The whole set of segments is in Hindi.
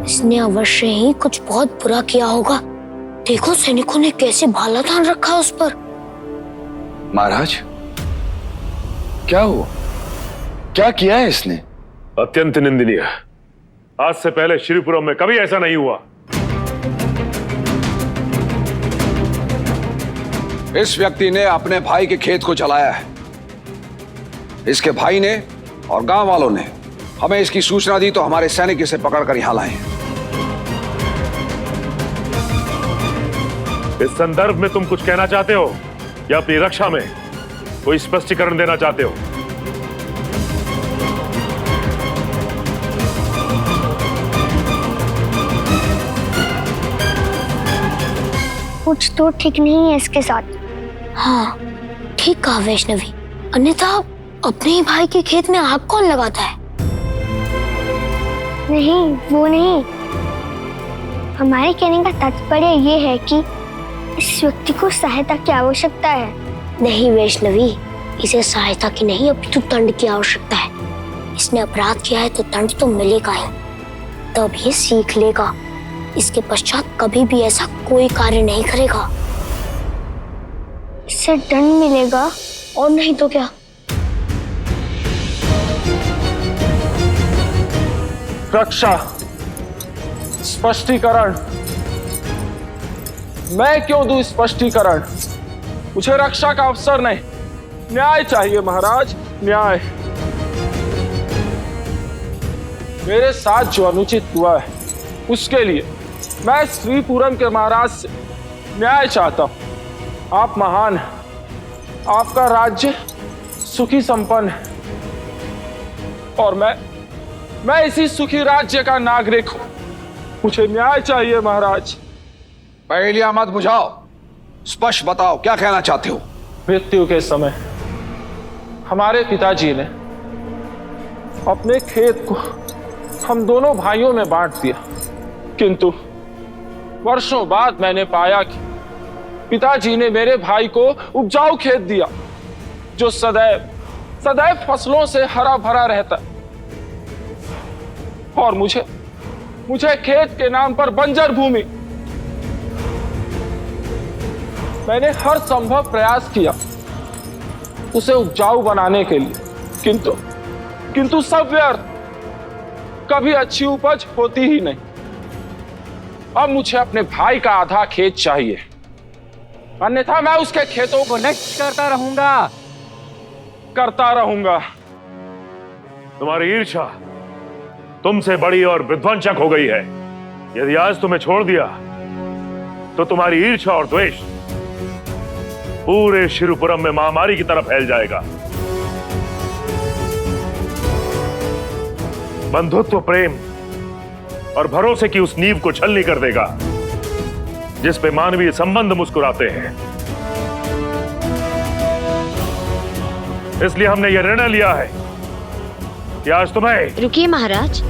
इसने अवश्य ही कुछ बहुत बुरा किया होगा। देखो सैनिकों ने कैसे भाला तान रखा है उस पर। महाराज, क्या हुआ? क्या किया है इसने? अत्यंत निंदनीय। आज से पहले श्रीपुरम में कभी ऐसा नहीं हुआ। इस व्यक्ति ने अपने भाई के खेत को जलाया है। इसके भाई ने और गांव वालों ने हमें इसकी सूचना दी तो हमारे सैनिक इसे पकड़कर यहां लाए। इस संदर्भ में तुम कुछ कहना चाहते हो या अपनी रक्षा में कोई स्पष्टीकरण देना चाहते हो? कुछ तो ठीक नहीं है इसके साथ। हाँ, ठीक कहा वैष्णवी। अन्यथा अपने ही भाई के खेत में आग कौन लगाता है? नहीं, वो नहीं। हमारे कहने का तात्पर्य ये है कि इस व्यक्ति को सहायता की आवश्यकता है। नहीं वैष्णवी, इसे सहायता की नहीं अपितु दंड की आवश्यकता है। इसने अपराध किया है तो दंड तो मिलेगा ही, तब ये सीख लेगा। इसके पश्चात कभी भी ऐसा कोई कार्य नहीं करेगा। इससे दंड मिलेगा और नहीं तो क्या। रक्षा, स्पष्टीकरण। मैं क्यों दूं स्पष्टीकरण? मुझे रक्षा का अवसर नहीं, न्याय चाहिए महाराज, न्याय। मेरे साथ जो अनुचित हुआ है उसके लिए मैं श्रीपुरम के महाराज से न्याय चाहता हूं। आप महान हैं, आपका राज्य सुखी संपन्न है और मैं इसी सुखी राज्य का नागरिक हूं। मुझे न्याय चाहिए महाराज। पहेलियां मत बुझाओ, स्पष्ट बताओ क्या कहना चाहते हो। मृत्यु के समय हमारे पिताजी ने अपने खेत को हम दोनों भाइयों में बांट दिया, किंतु वर्षों बाद मैंने पाया कि पिताजी ने मेरे भाई को उपजाऊ खेत दिया जो सदैव सदैव फसलों से हरा भरा रहता, और मुझे खेत के नाम पर बंजर भूमि। मैंने हर संभव प्रयास किया उसे उपजाऊ बनाने के लिए, किंतु सब व्यर्थ। कभी अच्छी उपज होती ही नहीं। अब मुझे अपने भाई का आधा खेत चाहिए, अन्यथा मैं उसके खेतों को नष्ट करता रहूंगा। तुम्हारी ईर्ष्या तुमसे बड़ी और विध्वंसक हो गई है। यदि आज तुम्हें छोड़ दिया तो तुम्हारी ईर्ष्या और द्वेष पूरे श्रीपुरम में महामारी की तरह फैल जाएगा। बंधुत्व, प्रेम और भरोसे की उस नींव को छलनी कर देगा जिस पे मानवीय संबंध मुस्कुराते हैं। इसलिए हमने यह निर्णय लिया है कि आज तुम्हें। रुकिए महाराज।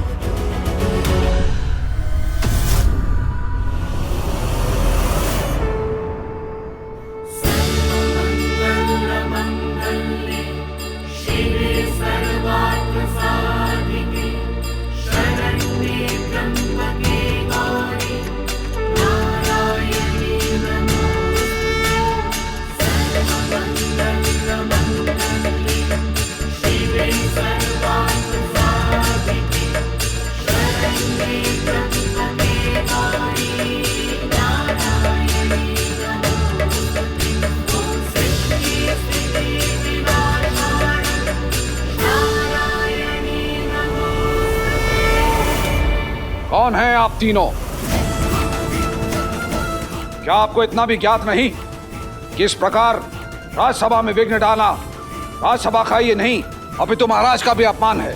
कौन हैं आप तीनों? क्या आपको इतना भी ज्ञात नहीं कि इस प्रकार राज्यसभा में विघ्न डालना राज्यसभा का ये नहीं अपितु महाराज का भी अपमान है?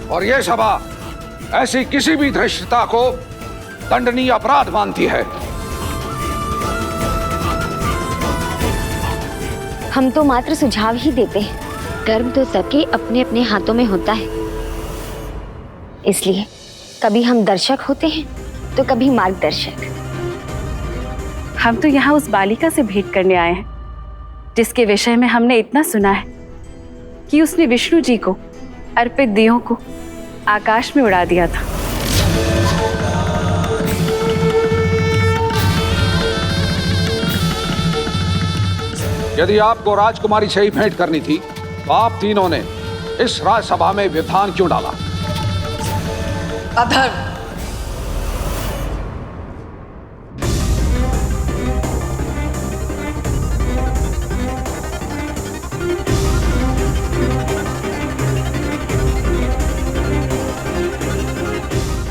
और यह सभा ऐसी किसी भी धृष्टता को दंडनीय अपराध मानती है। हम तो मात्र सुझाव ही देते हैं। कर्म तो सबके अपने अपने हाथों में होता है, इसलिए कभी हम दर्शक होते हैं तो कभी मार्गदर्शक। हम तो यहाँ उस बालिका से भेंट करने आए हैं जिसके विषय में हमने इतना सुना है कि उसने विष्णु जी को अर्पित दियों को आकाश में उड़ा दिया था। यदि आपको राजकुमारी से ही भेंट करनी थी तो आप तीनों ने इस राजसभा में व्यवधान क्यों डाला? अधर्म।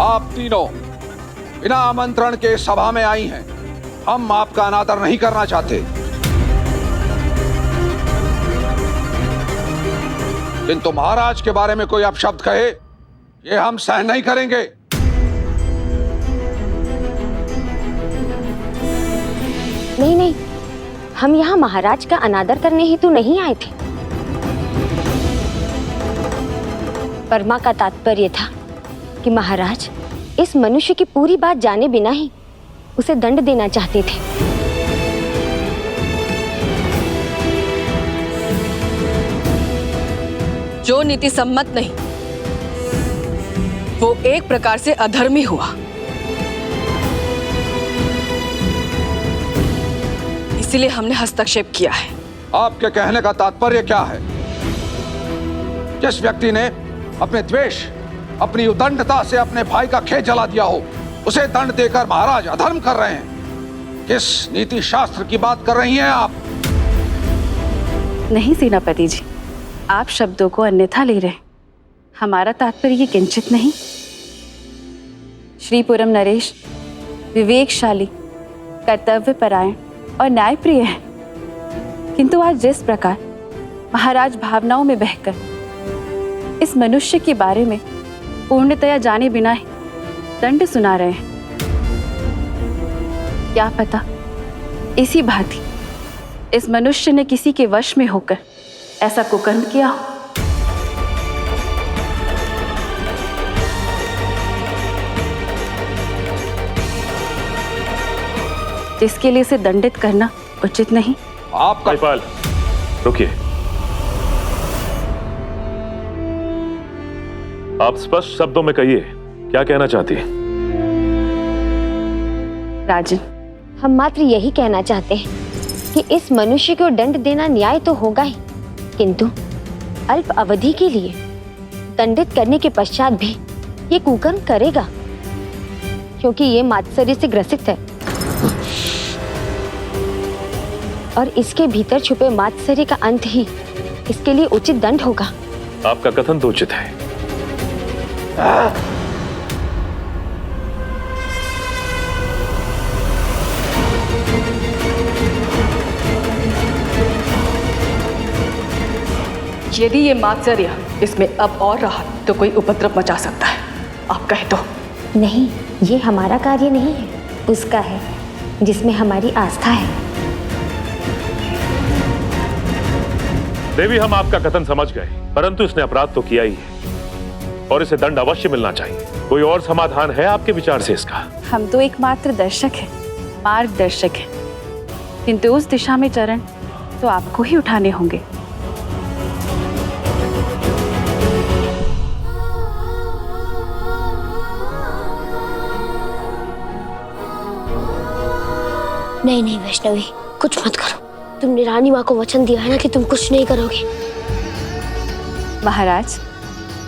आप तीनों बिना आमंत्रण के सभा में आई हैं। हम आपका अनादर नहीं करना चाहते, किंतु महाराज के बारे में कोई अपशब्द कहे ये हम सहन नहीं करेंगे। नहीं नहीं, हम यहाँ महाराज का अनादर करने हेतु नहीं आए थे। परमा का तात्पर्य था कि महाराज इस मनुष्य की पूरी बात जाने बिना ही उसे दंड देना चाहते थे। जो नीति सम्मत नहीं वो एक प्रकार से अधर्मी हुआ। इसीलिए हमने हस्तक्षेप किया है। आपके कहने का तात्पर्य क्या है? जिस व्यक्ति ने अपने द्वेष, अपनी उदंडता से अपने भाई का खेत जला दिया हो, उसे दंड देकर महाराज अधर्म कर रहे हैं। किस नीति शास्त्र की बात कर रही हैं आप? नहीं सेनापति जी, आप शब्दों को अन्यथा ले रहे हैं। हमारा तात्पर्य ये किंचित नहीं। श्रीपुरम नरेश विवेकशाली, कर्तव्यपरायण और न्यायप्रिय है, किंतु आज जिस प्रकार महाराज भावनाओं में बहकर इस मनुष्य के बारे में पूर्णतया जाने बिना ही दंड सुना रहे हैं, क्या पता इसी भांति इस मनुष्य ने किसी के वश में होकर ऐसा कुकर्म किया हो। जिसके लिए इसे दंडित करना उचित नहीं। आपका महिपाल, रुकिए। आप स्पष्ट शब्दों में कहिए, क्या कहना चाहती हैं? राजन, हम मात्र यही कहना चाहते हैं कि इस मनुष्य को दंड देना न्याय तो होगा ही, किंतु अल्प अवधि के लिए दंडित करने के पश्चात भी ये कुकर्म करेगा, क्योंकि ये मात्सर्य से ग्रसित है और इसके भीतर छुपे मात्सर्य का अंत ही इसके लिए उचित दंड होगा। आपका कथन तो उचित है, यदि ये मात्सर्य इसमें अब और रहा तो कोई उपद्रव मचा सकता है। आप कहे तो। नहीं, ये हमारा कार्य नहीं है, उसका है जिसमें हमारी आस्था है। देवी, हम आपका कथन समझ गए, परंतु इसने अपराध तो किया ही है और इसे दंड अवश्य मिलना चाहिए। कोई और समाधान है आपके विचार से इसका? हम तो एकमात्र दर्शक हैं, मार्गदर्शक हैं, किंतु उस दिशा में चरण तो आपको ही उठाने होंगे। नहीं नहीं वैष्णवी, कुछ मत करो। तुमने रानी माँ को वचन दिया है ना कि तुम कुछ नहीं करोगे। महाराज,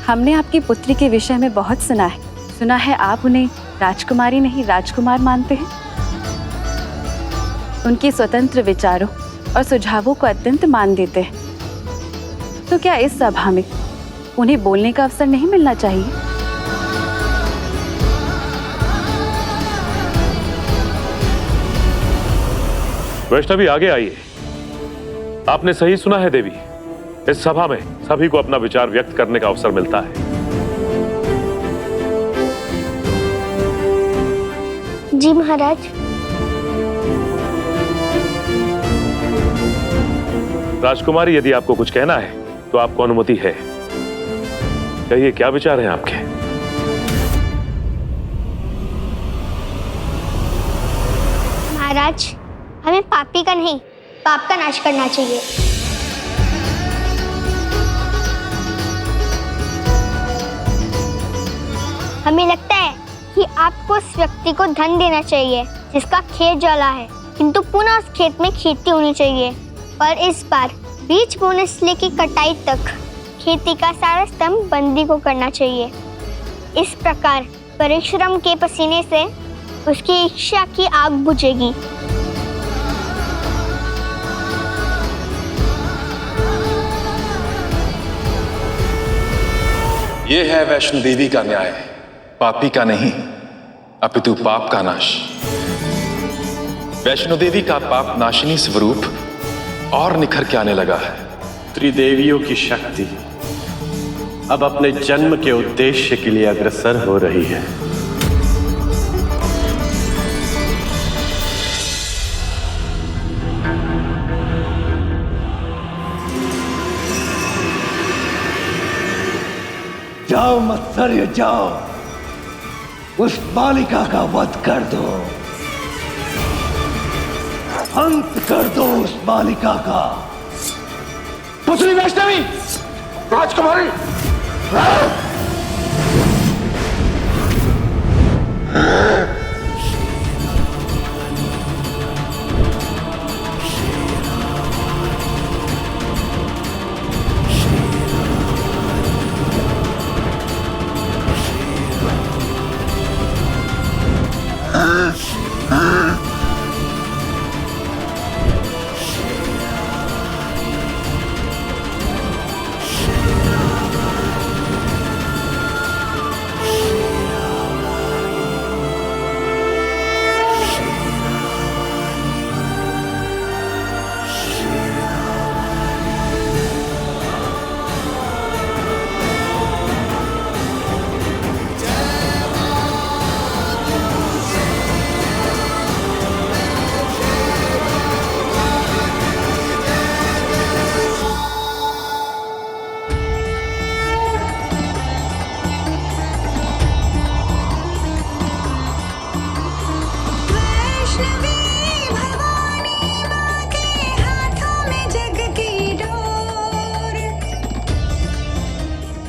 हमने आपकी पुत्री के विषय में बहुत सुना है आप उन्हें राजकुमारी नहीं राजकुमार मानते हैं। उनके स्वतंत्र विचारों और सुझावों को अत्यंत मान देते हैं, तो क्या इस सभा में उन्हें बोलने का अवसर नहीं मिलना चाहिए? वैष्णवी, आगे आइए। आपने सही सुना है देवी, इस सभा में सभी को अपना विचार व्यक्त करने का अवसर मिलता है। जी महाराज। राजकुमारी, यदि आपको कुछ कहना है तो आपको अनुमति है। कहिए, क्या विचार हैं आपके? महाराज, हमें पापी का नहीं, पाप का नाश करना चाहिए। हमें लगता है कि आपको उस व्यक्ति को धन देना चाहिए जिसका खेत जला है, किंतु पुनः उस खेत में खेती होनी चाहिए और इस बार बीज बोने से लेकर कटाई तक खेती का सारा स्तंभ बंदी को करना चाहिए। इस प्रकार परिश्रम के पसीने से उसकी इच्छा की आग बुझेगी। ये है वैष्णो देवी का न्याय, पापी का नहीं अपितु पाप का नाश। वैष्णो देवी का पाप नाशिनी स्वरूप और निखर के आने लगा है। त्रिदेवियों की शक्ति अब अपने जन्म के उद्देश्य के लिए अग्रसर हो रही है। जाओ मत्सर्य जाओ, उस बालिका का वध कर दो, अंत कर दो उस बालिका का। दूसरी वैष्णवी राजकुमारी,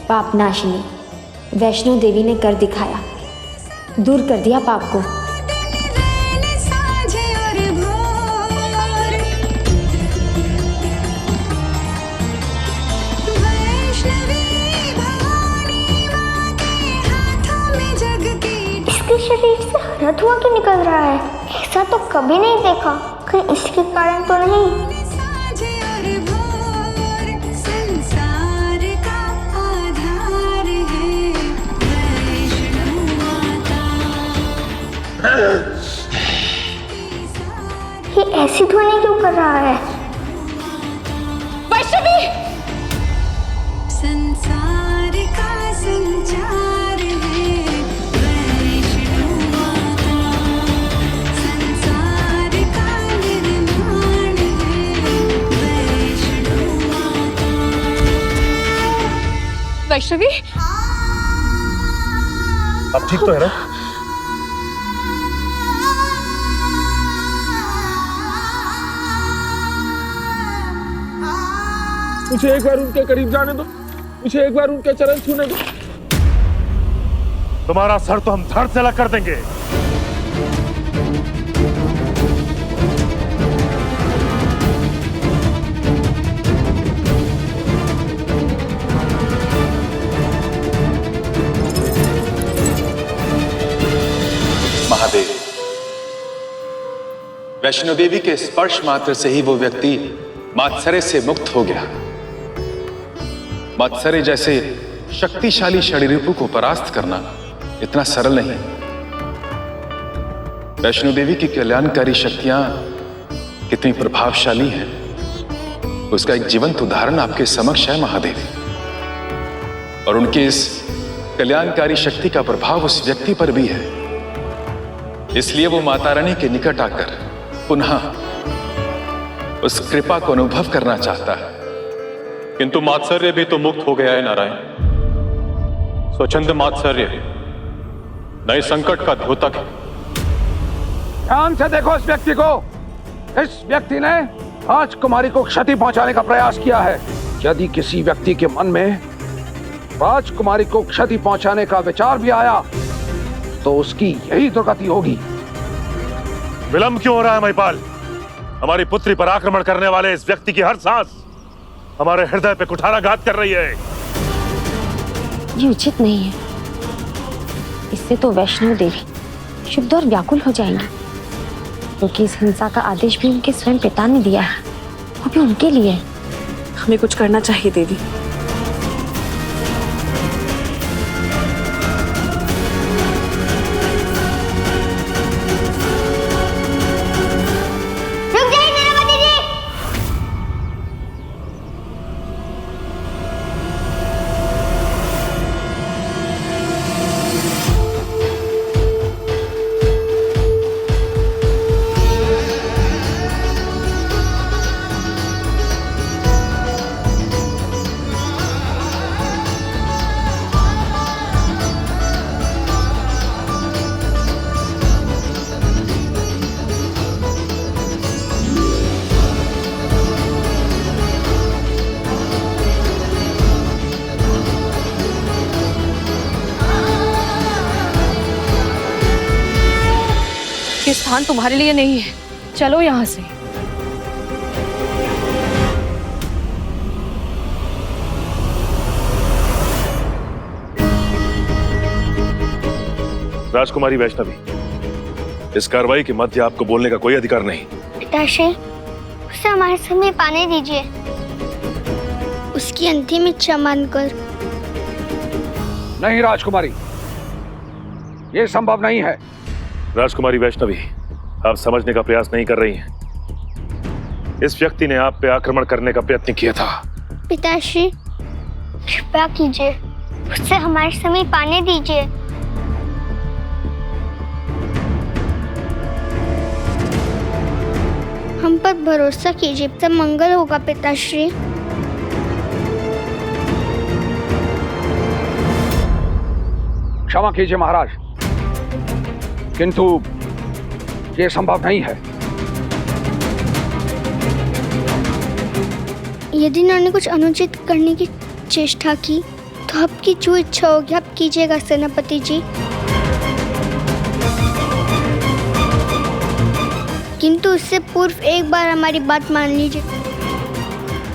पाप नाशिनी वैष्णो देवी ने कर दिखाया, दूर कर दिया पाप को। इसके शरीर से हरा धुआं क्यों निकल रहा है? ऐसा तो कभी नहीं देखा। कहीं इसके कारण तो नहीं? ये ऐसी ध्वनि क्यों कर रहा है? वैष्णवी! संसार का संचार है वैष्णो माता, संसार का निर्माण है वैष्णो माता। वैष्णवी, अब ठीक तो है ना? मुझे एक बार उनके करीब जाने दो, मुझे एक बार उनके चरण छूने दो। तुम्हारा सर तो हम धड़ से अलग कर देंगे। महादेव, वैष्णो देवी के स्पर्श मात्र से ही वो व्यक्ति मात्सर्य से मुक्त हो गया। मात्सर्य जैसे शक्तिशाली षड्रिपु को परास्त करना इतना सरल नहीं। वैष्णो देवी की कल्याणकारी शक्तियां कितनी प्रभावशाली हैं, उसका एक जीवंत उदाहरण आपके समक्ष है महादेव। और उनकी इस कल्याणकारी शक्ति का प्रभाव उस व्यक्ति पर भी है, इसलिए वो माता रानी के निकट आकर पुनः उस कृपा को अनुभव करना चाहता है। किंतु मात्सर्य भी तो मुक्त हो गया है नारायण। स्वच्छंद मात्सर्य नए संकट का द्योतक है। ध्यान से देखो इस व्यक्ति को। इस व्यक्ति ने राजकुमारी को क्षति पहुंचाने का प्रयास किया है। यदि किसी व्यक्ति के मन में राजकुमारी को क्षति पहुंचाने का विचार भी आया तो उसकी यही दुर्गति होगी। विलंब क्यों हो रहा है महिपाल? हमारी पुत्री पर आक्रमण करने वाले इस व्यक्ति की हर सांस हमारे हृदय पे कुठाराघात कर रही है। ये उचित नहीं है। इससे तो वैष्णव देवी शुद्ध और व्याकुल हो जाएंगी, क्योंकि इस हिंसा का आदेश भी उनके स्वयं पिता ने दिया है, वो भी उनके लिए। हमें कुछ करना चाहिए देवी। रुक जाइए नीलावती जी। ये स्थान तुम्हारे लिए नहीं है, चलो यहाँ से। राजकुमारी वैष्णवी, इस कार्रवाई के मध्य आपको बोलने का कोई अधिकार नहीं। पिताश्री, उसे हमारे समीप आने दीजिए। उसकी अंतिम इच्छा मानकर। नहीं राजकुमारी, ये संभव नहीं है। राजकुमारी वैष्णवी, आप समझने का प्रयास नहीं कर रही हैं। इस व्यक्ति ने आप पे आक्रमण करने का प्रयत्न किया था। पिताश्री, कृपया कीजिए, उसे हमारे समीप आने दीजिए। हम पर भरोसा कीजिए, सब मंगल होगा पिताश्री। क्षमा कीजिए महाराज, किंतु ये संभव नहीं है। यदि उन्होंने कुछ अनुचित करने की चेष्टा की तो आपकी जो इच्छा होगी आप कीजिएगा सेनापति जी। किंतु उससे पूर्व एक बार हमारी बात मान लीजिए।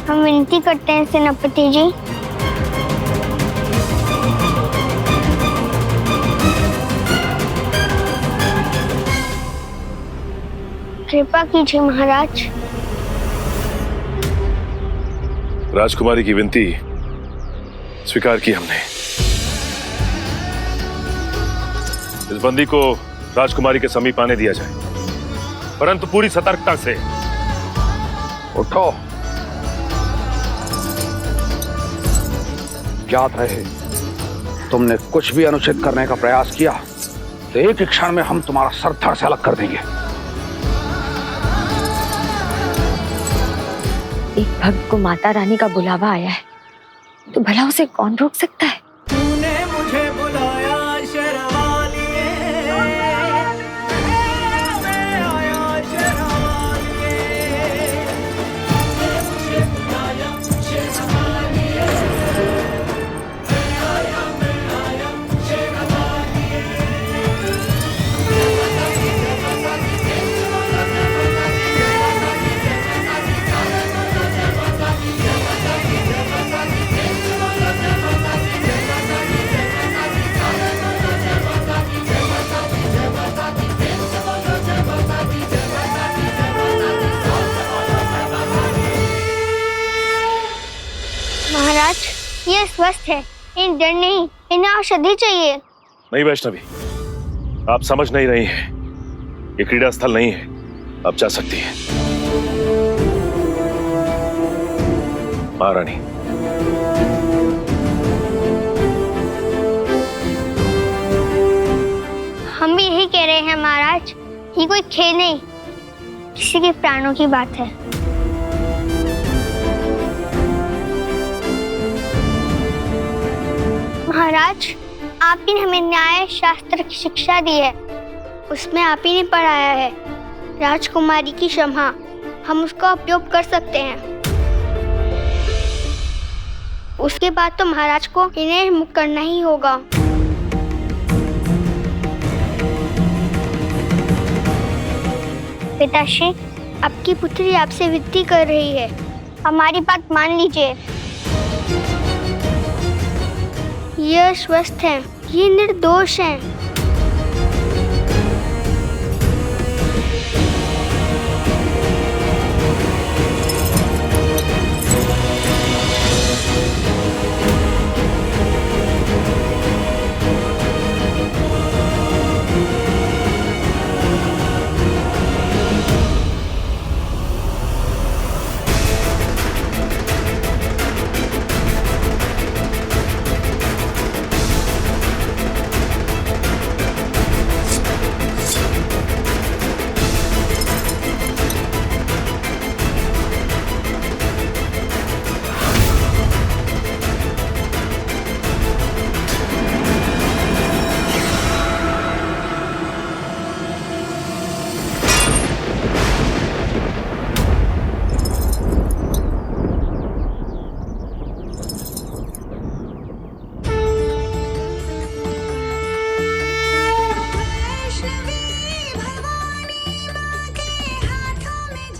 हम विनती करते हैं सेनापति जी। कृपा कीजिए महाराज। राजकुमारी की विनती स्वीकार की हमने। इस बंदी को राजकुमारी के समीप आने दिया जाए, परंतु पूरी सतर्कता से। उठो। याद रहे, तुमने कुछ भी अनुचित करने का प्रयास किया तो एक ही क्षण में हम तुम्हारा सर धड़ से अलग कर देंगे। एक भक्त को माता रानी का बुलावा आया है, तो भला उसे कौन रोक सकता है? तूने मुझे बुलाया शर्मालिए, मैं आया शर्मालिए, मुझे बुलाया शर्मालिए, मैं आया शर्मालिए। महाराज, ये स्वस्थ है, इन्हें डर नहीं, इन्हें औषधि चाहिए। नहीं वैष्णवी, आप समझ नहीं रही हैं। ये क्रीड़ा स्थल नहीं है, आप जा सकती हैं। महारानी, हम भी यही कह रहे हैं महाराज, ये कोई खेल नहीं, किसी के प्राणों की बात है। महाराज, आप ही ने हमें न्याय शास्त्र की शिक्षा दी है, उसमें आप ही ने पढ़ाया है। राजकुमारी की क्षमा, हम उसका उपयोग कर सकते हैं। उसके बाद तो महाराज को इन्हें मुक्त करना ही होगा। पिताश्री, आपकी पुत्री आपसे विनती कर रही है, हमारी बात मान लीजिए। ये स्वस्थ हैं, ये निर्दोष हैं।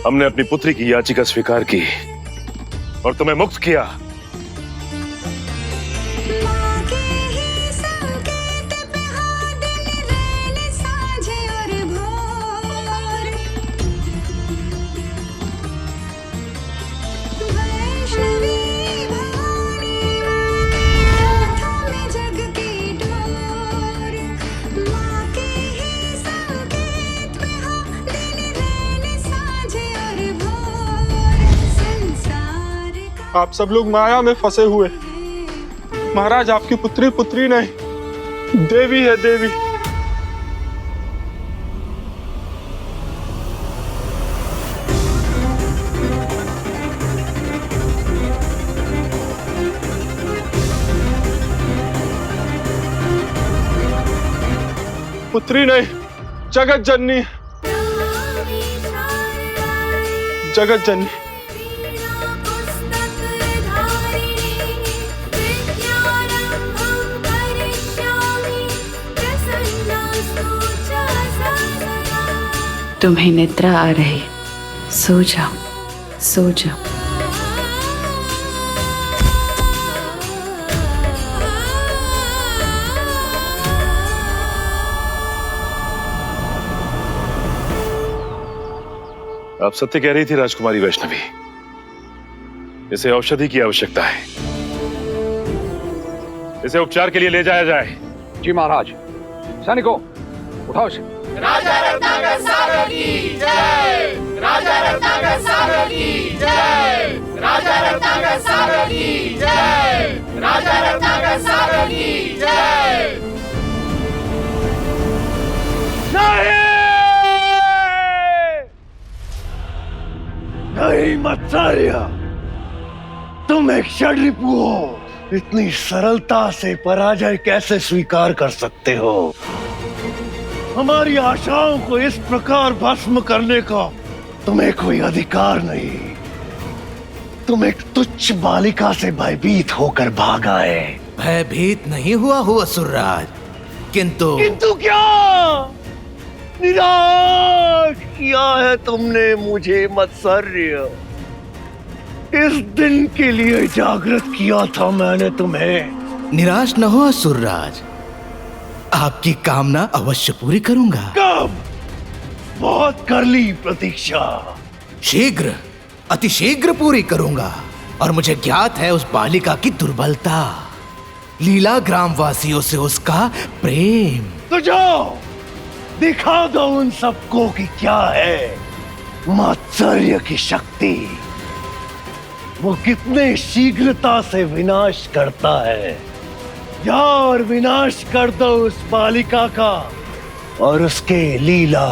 हमने अपनी पुत्री की याचिका स्वीकार की और तुम्हें मुक्त किया। आप सब लोग माया में फंसे हुए। महाराज, आपकी पुत्री पुत्री नहीं, देवी है, देवी। पुत्री नहीं, जगत जननी, जगत जननी। तुम्हें निद्रा आ रही, सो जाओ, सो जाओ। आप सत्य कह रही थी राजकुमारी वैष्णवी, इसे औषधि की आवश्यकता है, इसे उपचार के लिए ले जाया जाए। जी महाराज। सैनिकों, उठाओ इसे। राजा रत्नाकर सागर की जय, राजा रत्नाकर सागर की जय, राजा रत्नाकर सागर की जय, राजा रत्नाकर सागर की जय। नहीं मत्सर्य, तुम एक षड्रिपु हो। इतनी सरलता से पराजय कैसे स्वीकार कर सकते हो? हमारी आशाओं को इस प्रकार भस्म करने का तुम्हें कोई अधिकार नहीं। तुम एक तुच्छ बालिका से भयभीत होकर भाग आए। भयभीत नहीं हुआ हो असुरराज, किंतु क्या? निराश किया है तुमने मुझे मत्सर्य। इस दिन के लिए जागृत किया था मैंने तुम्हें। निराश न हो असुरराज, आपकी कामना अवश्य पूरी करूंगा। कब? बहुत कर ली प्रतीक्षा। शीघ्र, अति शीघ्र पूरी करूंगा। और मुझे ज्ञात है उस बालिका की दुर्बलता, लीला ग्रामवासियों से उसका प्रेम। तो जाओ, दिखा दो उन सबको कि क्या है मात्सर्य की शक्ति। वो कितने शीघ्रता से विनाश करता है। जाओ और विनाश कर दो उस बालिका का और उसके लीला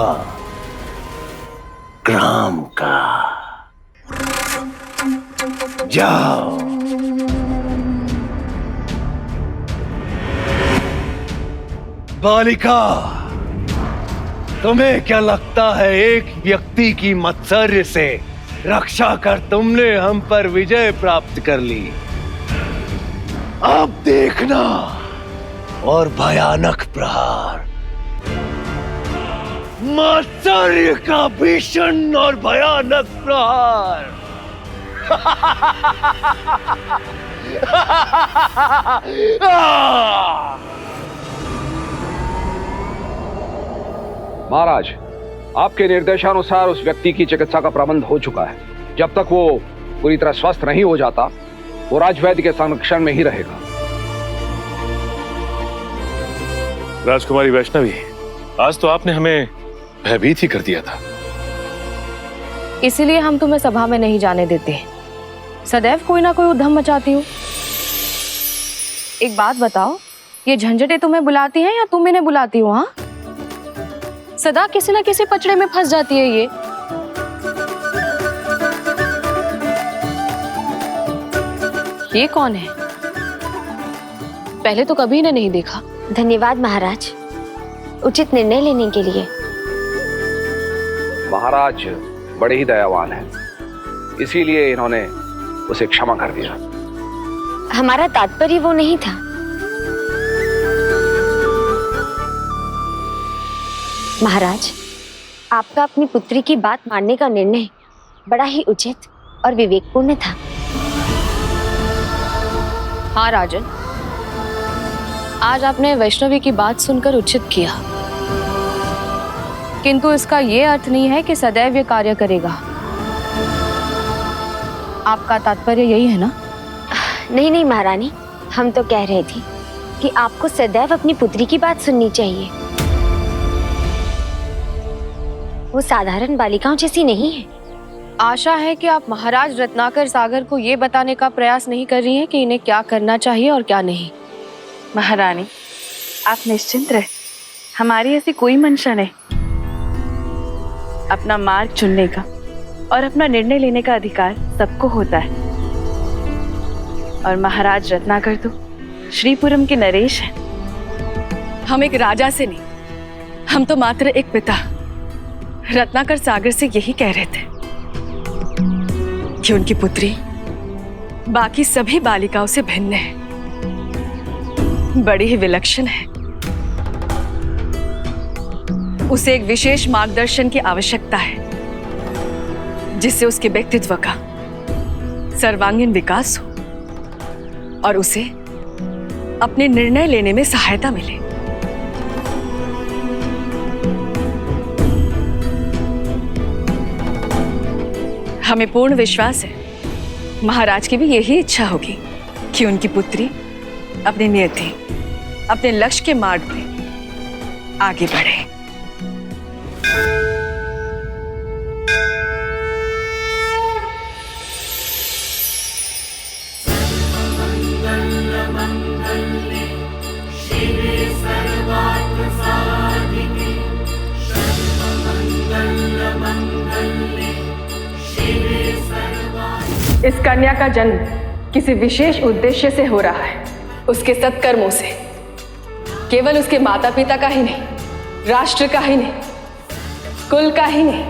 ग्राम का। जाओ। बालिका, तुम्हें क्या लगता है एक व्यक्ति की मत्सर्य से रक्षा कर तुमने हम पर विजय प्राप्त कर ली? अब देखना और भयानक प्रहार। मात्सर्य का भीषण और भयानक प्रहार। महाराज, आपके निर्देशानुसार उस व्यक्ति की चिकित्सा का प्रबंध हो चुका है। जब तक वो पूरी तरह स्वस्थ नहीं हो जाता, वो राजवैद्य के संरक्षण में ही रहेगा। राजकुमारी वैष्णवी, आज तो आपने हमें भयभीत ही कर दिया था। इसीलिए हम तुम्हें सभा में नहीं जाने देते। सदैव कोई ना कोई उधम मचाती हो। एक बात बताओ, ये झंझटें तुम्हें बुलाती हैं या तुम इन्हें बुलाती हो? हाँ, सदा किसी न किसी पचड़े में फंस जाती है ये। ये कौन है? पहले तो कभी इन्हें नहीं देखा। धन्यवाद महाराज, उचित निर्णय लेने के लिए। महाराज बड़े ही दयावान हैं, इसीलिए इन्होंने उसे क्षमा कर दिया। हमारा तात्पर्य वो नहीं था। महाराज, आपका अपनी पुत्री की बात मानने का निर्णय बड़ा ही उचित और विवेकपूर्ण था। हाँ राजन, आज आपने वैष्णवी की बात सुनकर उचित किया, किंतु इसका ये अर्थ नहीं है कि सदैव ये कार्य करेगा। आपका तात्पर्य यही है ना? नहीं नहीं महारानी, हम तो कह रहे थे कि आपको सदैव अपनी पुत्री की बात सुननी चाहिए। वो साधारण बालिकाओं जैसी नहीं है। आशा है कि आप महाराज रत्नाकर सागर को ये बताने का प्रयास नहीं कर रही हैं कि इन्हें क्या करना चाहिए और क्या नहीं। महारानी, आप निश्चिंत रहे, हमारी ऐसी कोई मंशा नहीं। अपना मार्ग चुनने का और अपना निर्णय लेने का अधिकार सबको होता है, और महाराज रत्नाकर तो श्रीपुरम के नरेश हैं। हम एक राजा से नहीं, हम तो मात्र एक पिता रत्नाकर सागर से यही कह रहे थे कि उनकी पुत्री बाकी सभी बालिकाओं से भिन्न है, बड़ी ही विलक्षण है। उसे एक विशेष मार्गदर्शन की आवश्यकता है, जिससे उसके व्यक्तित्व का सर्वांगीण विकास हो और उसे अपने निर्णय लेने में सहायता मिले। हमें पूर्ण विश्वास है महाराज की भी यही इच्छा होगी कि उनकी पुत्री अपनी नियति, अपने लक्ष्य के मार्ग में आगे बढ़े। इस कन्या का जन्म किसी विशेष उद्देश्य से हो रहा है। उसके सत्कर्मों से केवल उसके माता पिता का ही नहीं, राष्ट्र का ही नहीं, कुल का ही नहीं,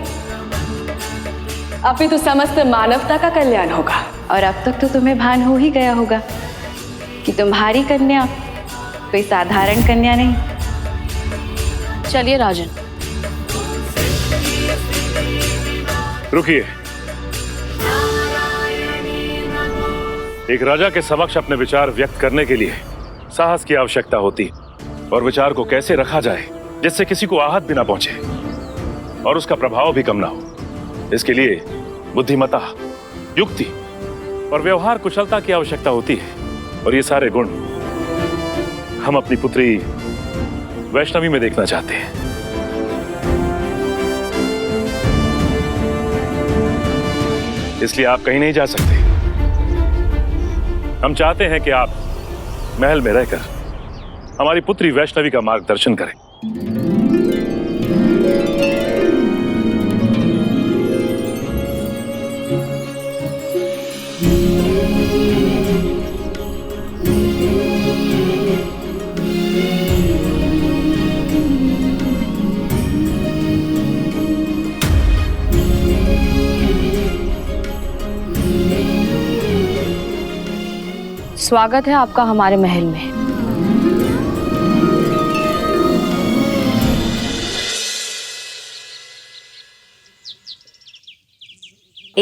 अपितु समस्त मानवता का कल्याण होगा। और अब तक तो तुम्हें भान हो ही गया होगा कि तुम्हारी कन्या कोई साधारण कन्या नहीं। चलिए राजन। रुकिए। एक राजा के समक्ष अपने विचार व्यक्त करने के लिए साहस की आवश्यकता होती है, और विचार को कैसे रखा जाए जिससे किसी को आहत भी ना पहुंचे और उसका प्रभाव भी कम ना हो। इसके लिए बुद्धिमत्ता, युक्ति और व्यवहार कुशलता की आवश्यकता होती है, और ये सारे गुण हम अपनी पुत्री वैष्णवी में देखना चाहते हैं। इसलिए आप कहीं नहीं जा सकते। हम चाहते हैं कि आप महल में रहकर हमारी पुत्री वैष्णवी का मार्गदर्शन करें। स्वागत है आपका हमारे महल में।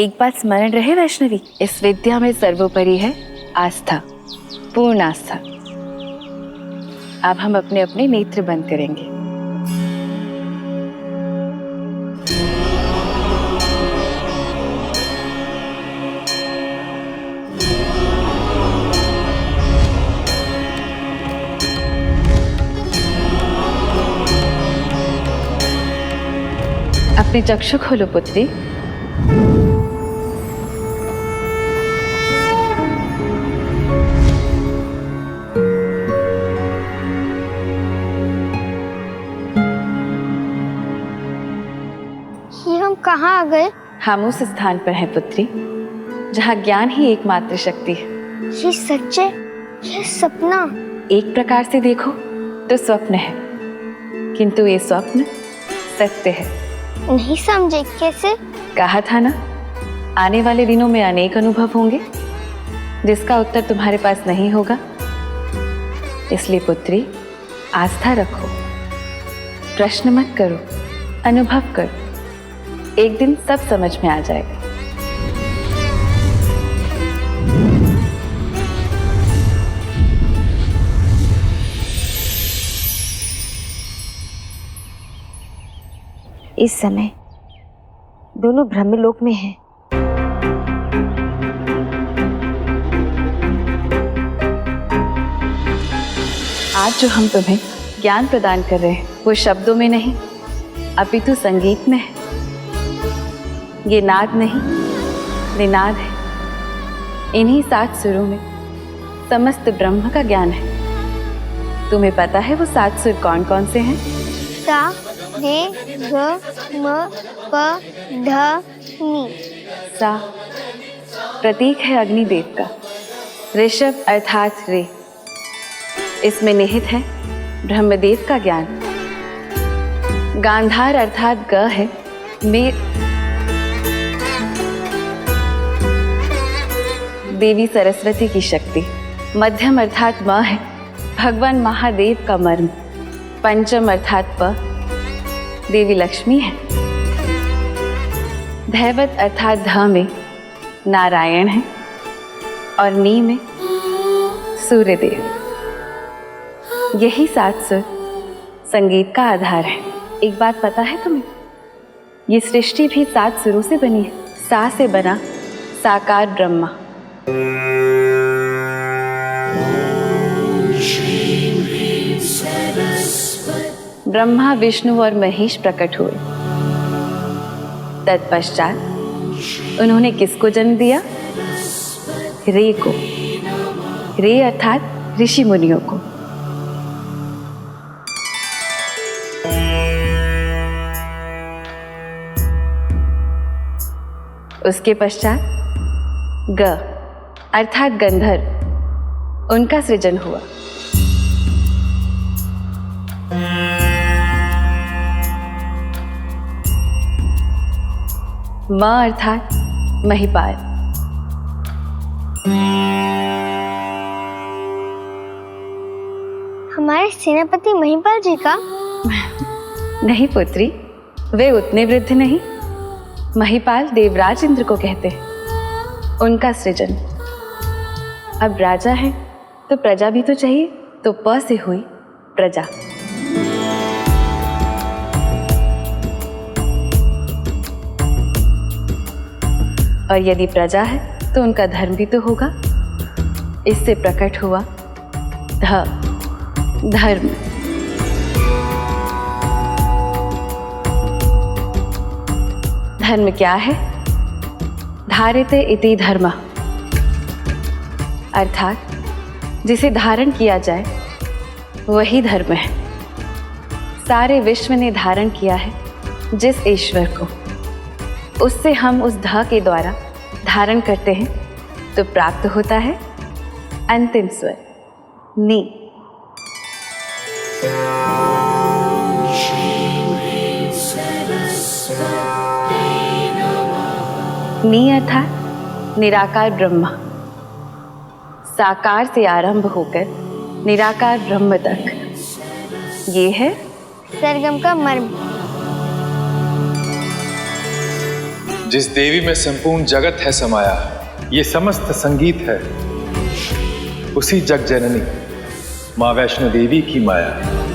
एक बात स्मरण रहे वैष्णवी, इस विद्या में सर्वोपरि है आस्था, पूर्ण आस्था। अब हम अपने अपने नेत्र बंद करेंगे। अपने चक्षु खोलो पुत्री। ये हम कहाँ आ गए? हम उस स्थान पर हैं पुत्री जहाँ ज्ञान ही एकमात्र शक्ति है। ये सच्चे, ये सपना। एक प्रकार से देखो तो स्वप्न है, किंतु ये स्वप्न सत्य है। नहीं समझे, कैसे? कहा था ना, आने वाले दिनों में अनेक अनुभव होंगे जिसका उत्तर तुम्हारे पास नहीं होगा। इसलिए पुत्री आस्था रखो, प्रश्न मत करो, अनुभव करो, एक दिन सब समझ में आ जाएगा। इस समय दोनों ब्रह्मलोक में हैं। आज जो हम तुम्हें ज्ञान प्रदान कर रहे हैं वो शब्दों में नहीं अपितु संगीत में है। ये नाद नहीं निनाद है। इन्हीं 7 सुरों में समस्त ब्रह्म का ज्ञान है। तुम्हें पता है वो 7 सुर कौन कौन से हैं? सा, रे, ग, म, प, ध, नी। सा प्रतीक है अग्निदेव का। ऋषभ अर्थात रे, इसमें निहित है ब्रह्मदेव का ज्ञान। गांधार अर्थात ग है देवी सरस्वती की शक्ति। मध्यम अर्थात म है भगवान महादेव का मर्म। पंचम अर्थात प देवी लक्ष्मी है। धैवत अर्थात ध में नारायण है और नी में सूर्यदेव। यही 7 सुर संगीत का आधार है। एक बात पता है तुम्हें, ये सृष्टि भी 7 सुरों से बनी है। सा से बना साकार ब्रह्मा। ब्रह्मा विष्णु और महेश प्रकट हुए। तत्पश्चात उन्होंने किसको जन्म दिया? रे को। रे अर्थात ऋषि मुनियों को। उसके पश्चात ग अर्थात गंधर्व, उनका सृजन हुआ। म अर्थात महिपाल। हमारे सेनापति महिपाल जी का? नहीं पुत्री, वे उतने वृद्ध नहीं। महिपाल देवराज इंद्र को कहते हैं, उनका सृजन। अब राजा है तो प्रजा भी तो चाहिए, तो प से हुई प्रजा। और यदि प्रजा है तो उनका धर्म भी तो होगा। इससे प्रकट हुआ ध, धर्म। धर्म क्या है? धारिते इति धर्मः, अर्थात जिसे धारण किया जाए वही धर्म है। सारे विश्व ने धारण किया है जिस ईश्वर को, उससे हम उस ध के द्वारा धारण करते हैं तो प्राप्त होता है अंतिम स्वर नी। नी अर्थात निराकार ब्रह्म। साकार से आरंभ होकर निराकार ब्रह्म तक, ये है सरगम का मर्म। जिस देवी में संपूर्ण जगत है समाया, ये समस्त संगीत है उसी जग जननी मां वैष्णो देवी की माया।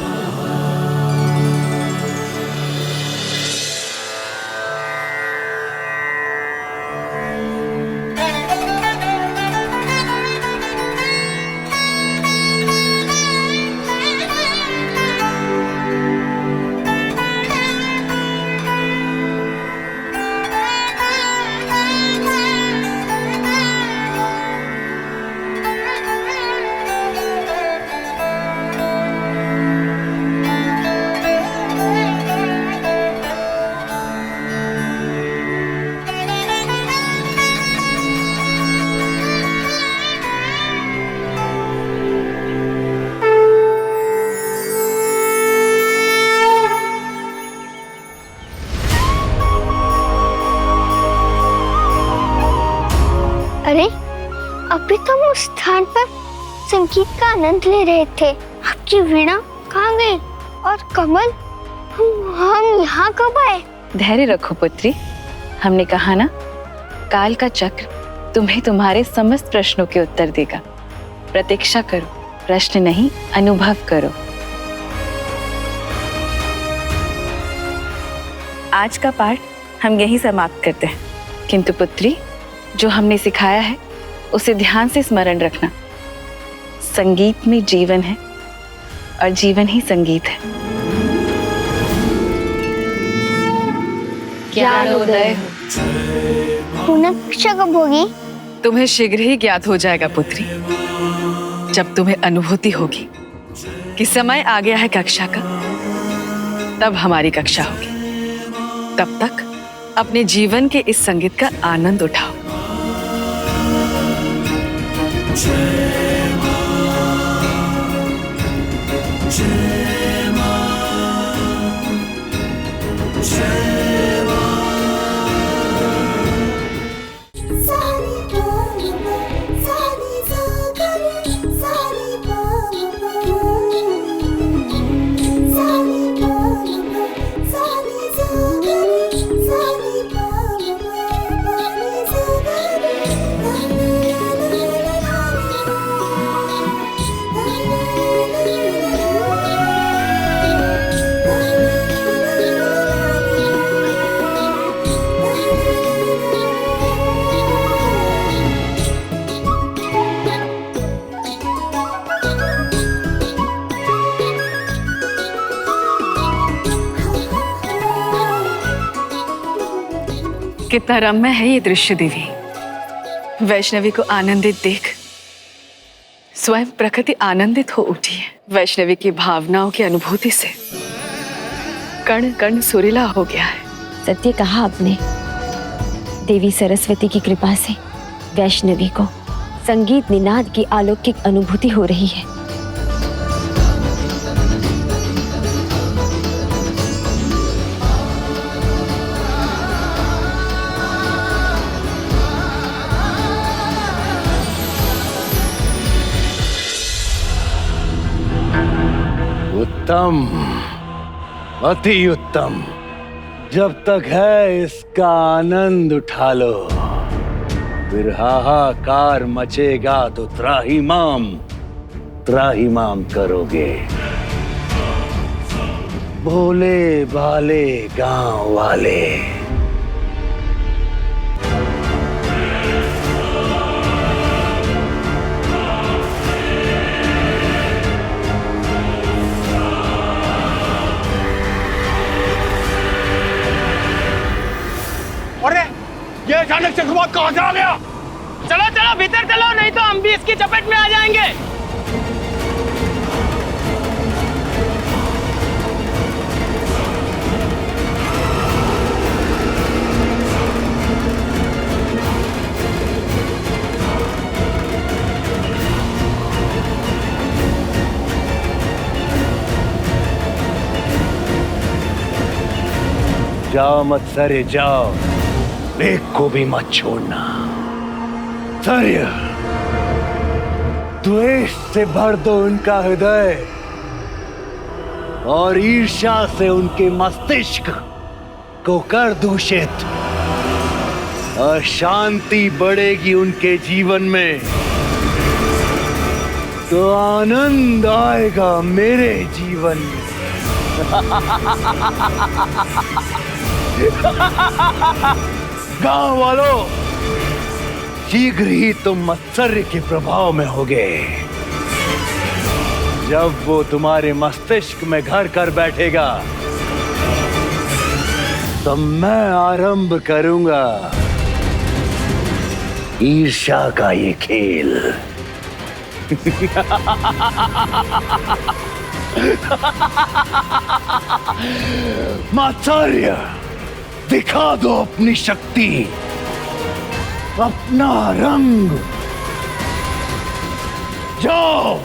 अरे अभी तो हम उस स्थान पर संगीत का आनंद ले रहे थे। आपकी वीणा कहाँ गई? और कमल, हम यहाँ कब आए? धैर्य रखो पुत्री, हमने कहा ना, काल का चक्र तुम्हें तुम्हारे समस्त प्रश्नों के उत्तर देगा। प्रतीक्षा करो, प्रश्न नहीं अनुभव करो। आज का पाठ हम यहीं समाप्त करते हैं, किंतु पुत्री, जो हमने सिखाया है उसे ध्यान से स्मरण रखना। संगीत में जीवन है और जीवन ही संगीत है। ज्ञानोदय पुनः कक्षा कब होगी? तुम्हें शीघ्र ही ज्ञात हो जाएगा पुत्री, जब तुम्हें अनुभूति होगी कि समय आ गया है कक्षा का, तब हमारी कक्षा होगी। तब तक अपने जीवन के इस संगीत का आनंद उठाओ। कितना रम्य है ये दृश्य देवी। वैष्णवी को आनंदित देख स्वयं प्रकृति आनंदित हो उठी है। वैष्णवी की भावनाओं की अनुभूति से कण कण सुरीला हो गया है। सत्य कहा आपने। देवी सरस्वती की कृपा से वैष्णवी को संगीत निनाद की अलौकिक अनुभूति हो रही है। उत्तम, अति उत्तम। जब तक है इसका आनंद उठा लो, फिर हाहाकार मचेगा तो त्राहिमाम करोगे। भोले भाले गांव वाले। ये अचानक चक्रवात कहां से आ गया? चलो चलो भीतर चलो, नहीं तो हम भी इसकी चपेट में आ जाएंगे। जाओ मत सरे, जाओ, एक को भी मत छोड़ना। सर्य, द्वेष से भर दो उनका हृदय और ईर्ष्या से उनके मस्तिष्क को कर दूषित। और शांति बढ़ेगी उनके जीवन में, तो आनंद आएगा मेरे जीवन में। गांव वालों, शीघ्र ही तुम मत्सर्य के प्रभाव में होगे। जब वो तुम्हारे मस्तिष्क में घर कर बैठेगा तो मैं आरंभ करूंगा ईर्ष्या का ये खेल। मात्सर्य, दिखा दो अपनी शक्ति, अपना रंग। जाओ।